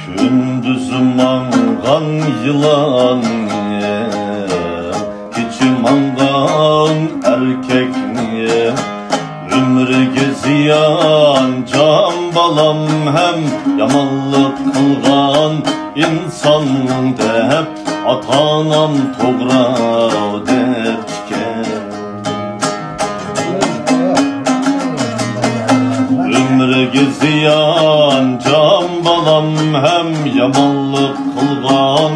Gündüz mangan yılan Keçi mangan erkek niye Ömrüge ziyan can balam hem Yamanlık kılgan insan dep Atanam toğra depken Ömrüge ziyan can balam hem Yamanlık kılgan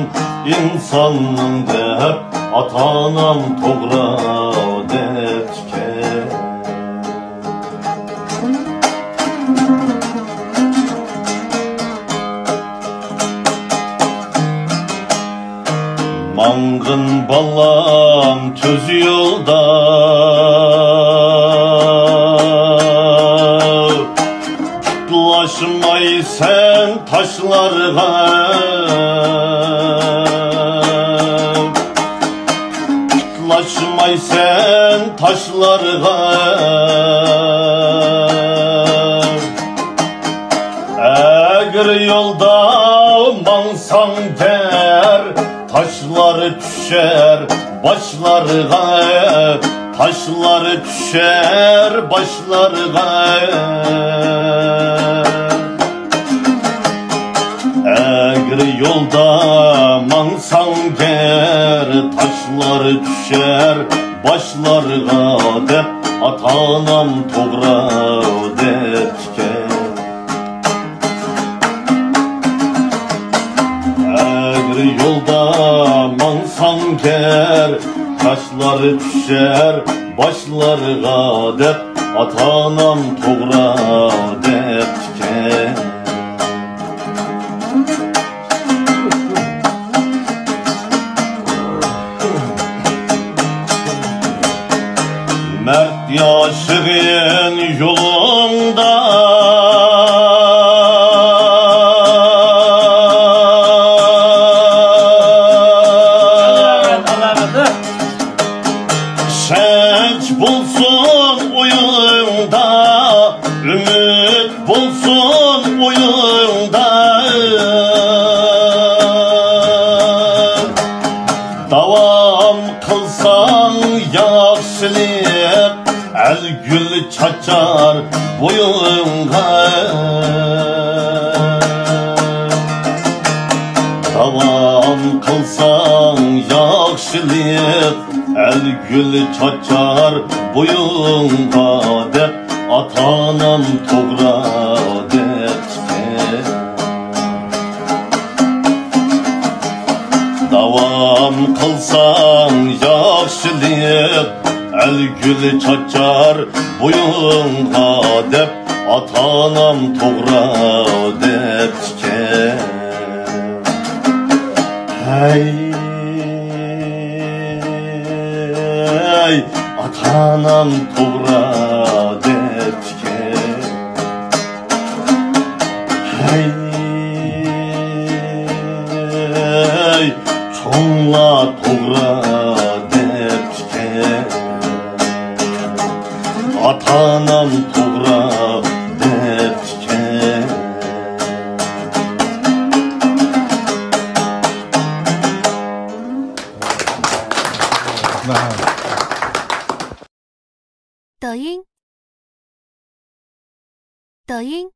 insan dep Atanam toğra depken Mangın balam töz yolda Tutlaşmay sen taşlarga Tutlaşmay sen taşlarga Eğer yolda mansan der Taşları düşer başlarga Taşları düşer başlarga Eğer yolda mansan ger Taşları düşer başlarga dep Atanam toğra depken Yolda mansan ger Taşları düşer başlarga dep Atanam toğra depken Mert yaşığın yolunda Şenç bulsun oyunda Ümit bulsun oyunda Davam kılsan yaxşılık El gül çaçar boyunga Davam kılsan yaxşılık El gül çaçar boyunga dep Atanam toğra depken Davam kılsan yaxşılık El gül çaçar boyunga dep Atanam toğra depken Hey Atanam toğra depken Hey çoğla toğra depken Atanam toğra depken抖音